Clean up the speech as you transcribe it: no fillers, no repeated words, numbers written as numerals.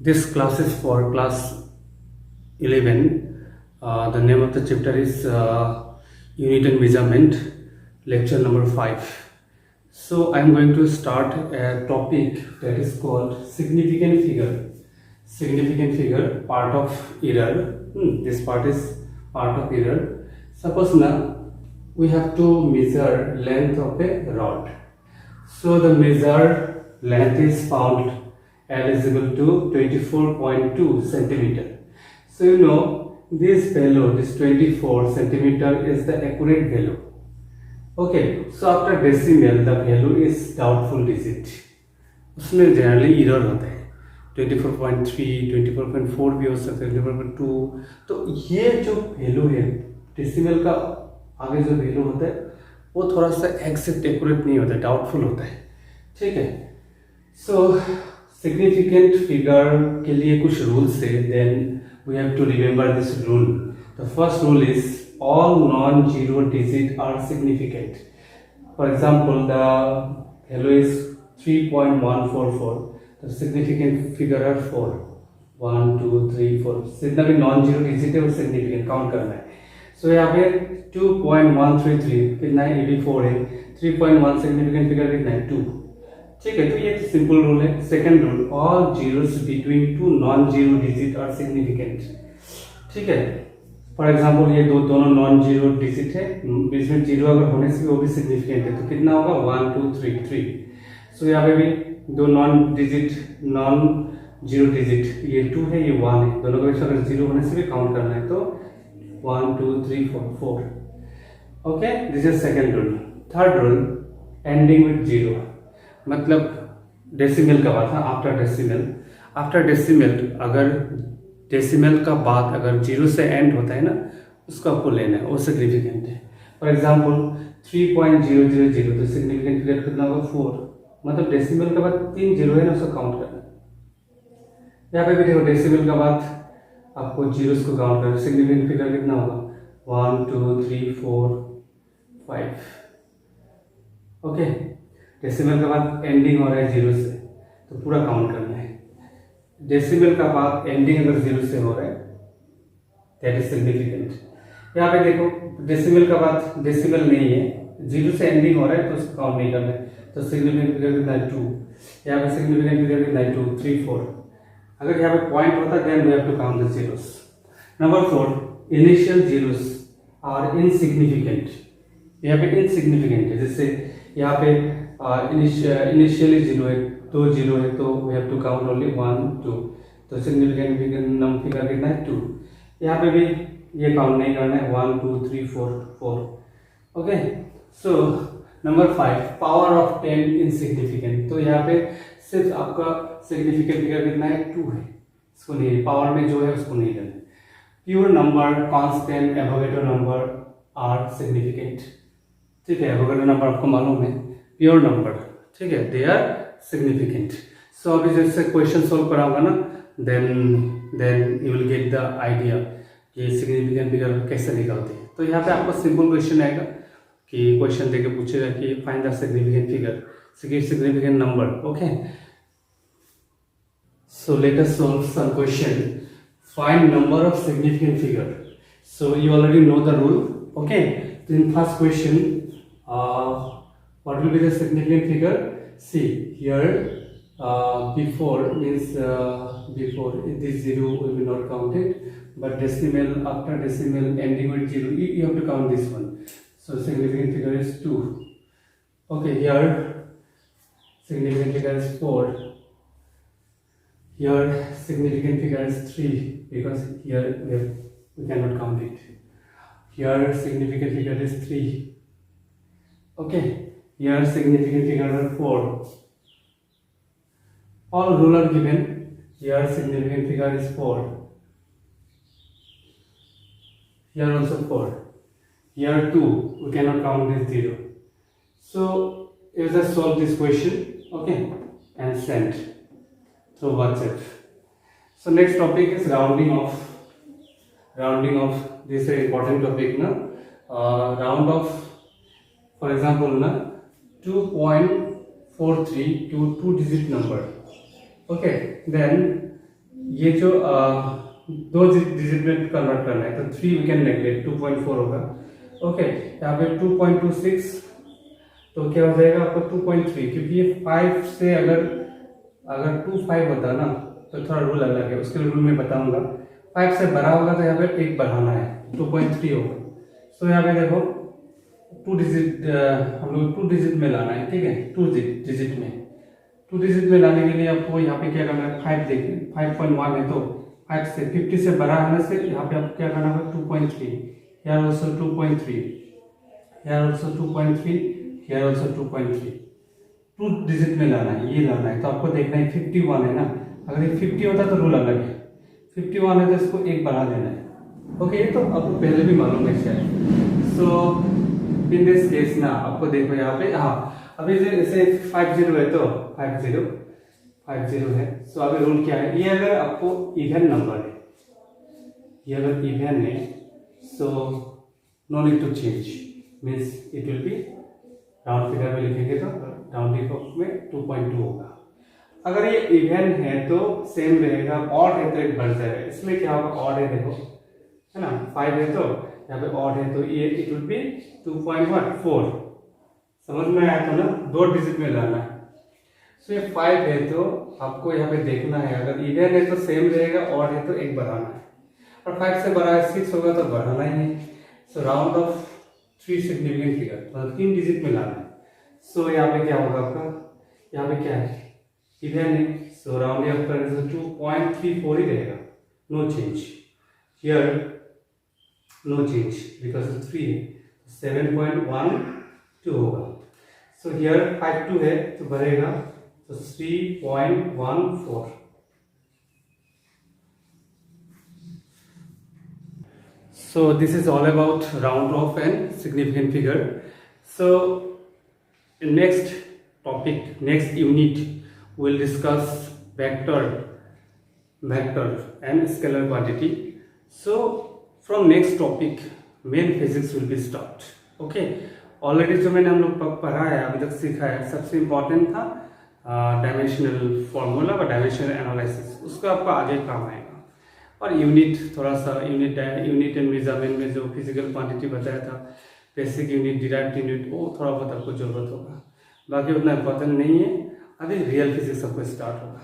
This class is for class 11. The name of the chapter is Unit and Measurement, lecture number 5. So I am going to start a topic that is called significant figure. Significant figure, part of error. This part is part of error. Suppose now we have to measure length of a rod. So the measured length is found L is equal to 24.2 centimeter. So you know this value, this 24 centimeter is the accurate value. Okay, so after decimal the value is doubtful digit. उसमें generally error होता है 24.3, 24.4 भी हो सकता है 24.2. तो ये जो value है decimal का आगे जो value होता है वो थोड़ा सा exact accurate नहीं होता है, doubtful होता है. ठीक है. So significant figure के लिए कुछ rules है. Then we have to remember this rule. The first rule is all non-zero digits are significant. For example, the value is 3.144. The significant figure are 4. 1, 2, 3, 4. जितना भी non-zero digit है वो significant count करना है. So यहाँ पे 2.133 कितना है? ये भी 4 है. 3.1 significant figure कितना है? 2. ठीक है, तो ये सिंपल रूल है. Second rule, all zeros between two non zero digit are significant. ठीक है, फॉर एग्जांपल ये दोनों नॉन जीरो डिजिट है, बीच में जीरो अगर होने से भी वो भी सिग्निफिकेंट है, तो कितना होगा? 1 2 3 3. सो यहाँ पे भी दो नॉन जीरो डिजिट, ये 2 है, ये 1 है, दोनों के बीच अगर जीरो होने से भी काउंट करना है तो 1 2 3 4 4. Okay, this is second rule. Third rule, ending with zero. मतलब डेसिमल का बात है. आफ्टर डेसिमल अगर डेसिमल का बाद अगर जीरो से एंड होता है ना, उसको आपको लेना है, वो सिग्निफिकेंट है. फॉर एग्जांपल 3.000, तो सिग्निफिकेंट फिगर कितना होगा? 4. मतलब डेसिमल के बाद 3 जीरो है ना, उसको काउंट करना. यहाँ पे भी देखो डेसिमल का बाद आपको जीरोस को काउंट करना. सिग्निफिकेंट फिगर कितना होगा? 1 2 3 4 5. ओके, डेसिमल का बाद एंडिंग हो रहा है जीरो से, तो पूरा काउंट करना है. डेसिमल का बाद एंडिंग अगर जीरो से हो रहा है दैट इज सिग्निफिकेंट. यहाँ पे देखो डेसिमल का बाद डेसिमल नहीं है, जीरो से एंडिंग हो रहा है, तो उसको काउंट नहीं करना है. तो सिग्निफिकेंट फिगर कितना है? 2. यहाँ पे सिग्निफिकेंट फिगर कितना है? 2 3 4. अगर यहाँ पे पॉइंट होता then we have to count the zeros. Number 4, initial zeros are insignificant. यहाँ पे इनसिग्निफिकेंट है, जैसे यहाँ पे इनिशियली जीरो है, 2 जीरो है, तो we have to count only 1 2. तो सिग्निफिकेंट फिगर कितना है? 2. यहाँ पे भी ये काउंट नहीं करना है, 1 2 3 4 4. Okay, so number 5, power of 10 insignificant. तो यहाँ पे सिर्फ आपका सिग्निफिकेंट फिगर कितना है? 2 है, इसको नहीं, पावर में जो है उसको नहीं करना. Pure number, constant, Avogadro number are significant. ठीक है, एवोगेड्रो नंबर आपको मालूम है, प्योर नंबर. ठीक है, दे आर सिग्निफिकेंट. सो अभी जैसे क्वेश्चन सोल्व कराऊंगा ना, then you will get the idea कि सिग्निफिकेंट फिगर कैसे निकालते हैं. तो यहाँ पे आपको सिंपल क्वेश्चन आएगा कि क्वेश्चन देके पूछेगा कि find the significant figure, significant number. Okay, so let us solve some question. Find number of significant figure. So you already know the rule. Okay, तो in first question what will be the significant figure? See here, before means before this zero will be not counted, but decimal, after decimal ending with zero, you have to count this one. So significant figure is 2. Okay, here significant figure is 4. Here significant figure is 3, because here we cannot count it. Here significant figure is 3. Okay, here significant figure are 4. All rule are given. Here significant figure is 4. Here also 4. Here 2. We cannot count this 0. So you just solve this question, okay, and send through WhatsApp. So next topic is rounding off. Rounding off. This is an important topic, na. Round off. For example, na 2.43 to 2-digit number. Okay, then ये जो दो digit में convert करना है तो 3 we can neglect, 2.4 होगा। Okay, यहाँ पे 2.26 तो क्या हो जाएगा आपको 2.3, क्योंकि ये 5 से अगर 25 होता ना तो थोड़ा रूल अलग है, उसके रूल में बताऊंगा। 5 से बड़ा होगा तो यहाँ पे एक बढ़ाना है, 2.3 होगा। सो यहाँ पे देखो 2 डिजिट हम लोग 2 डिजिट में लाना है, ठीक है, 2 डिजिट में 2 डिजिट में लाने के लिए आपको यहाँ पे क्या करना है, 5 देखिए 5.1 है तो 5 से 50 से बड़ा होने से यहाँ पे आपको क्या करना होगा 2.3, here also 2.3, here also 2.3, here also 2.3, 2 digit में लाना है, ये लाना है। तो आपको देखना है 51 है ना, अगर ये 50 होता तो रूल अलग है, 51 है तो इसको एक बढ़ा देना है। ओके, ये तो आपको पहले भी मालूम है शायद। सो इन दिस केस ना आपको देखो यहाँ पे, हाँ अभी जैसे 50 है तो 50 है। सो अभी रूल क्या है, ये अगर आपको इवन नंबर है, ये अगर इवन है so no need to change, means it will be round figure में लिखेंगे तो राउंडिंग ऑफ में 2.2 होगा। अगर ये इवन है तो सेम रहेगा, ऑड है तो एक बढ़ जाएगा, इसमें क्या होगा, ऑड है देखो है ना, 5 है तो यहाँ पे ऑड है तो ये इट विल बी 2.4। समझ में आया था ना, 2 डिजिट में लाना है। सो ये 5 है तो आपको यहाँ पे देखना है, अगर इवन है तो सेम रहेगा, ऑड है तो एक बढ़ाना है, और 5 से बड़ा है 6 होगा तो बढ़ाना ही है। सो राउंड ऑफ 3 सिग्निफिकेंट फिगर, मतलब 3 डिजिट में लाना है। सो यहाँ पे क्या होगा आपका, यहाँ पे क्या है इवन है, सो राउंड ऑफ करने से 2.34 ही रहेगा, no change here, no change because 3 है, 7.12 होगा। सो हियर 52 है तो बढ़ेगा तो 3.14। So this is all about round off and significant figure. So in next topic, next unit, we'll discuss vector and scalar quantity. So from next topic, main physics will be start. Okay, already जो मैंने हम लोग पढ़ा है अभी तक सीखा है, सबसे इम्पोर्टेंट था डायमेंशनल फॉर्मूला और डायमेंशनल एनालिसिस, उसका आपको आगे काम आएगा। और यूनिट थोड़ा सा यूनिट एंड मेजरमेंट में जो फिजिकल क्वांटिटी बताया था, बेसिक यूनिट, डिराइव्ड यूनिट, वो थोड़ा बहुत आपको जरूरत होगा, बाकी उतना इम्पोर्टेंट नहीं है। अभी रियल फिजिक्स आपको स्टार्ट होगा।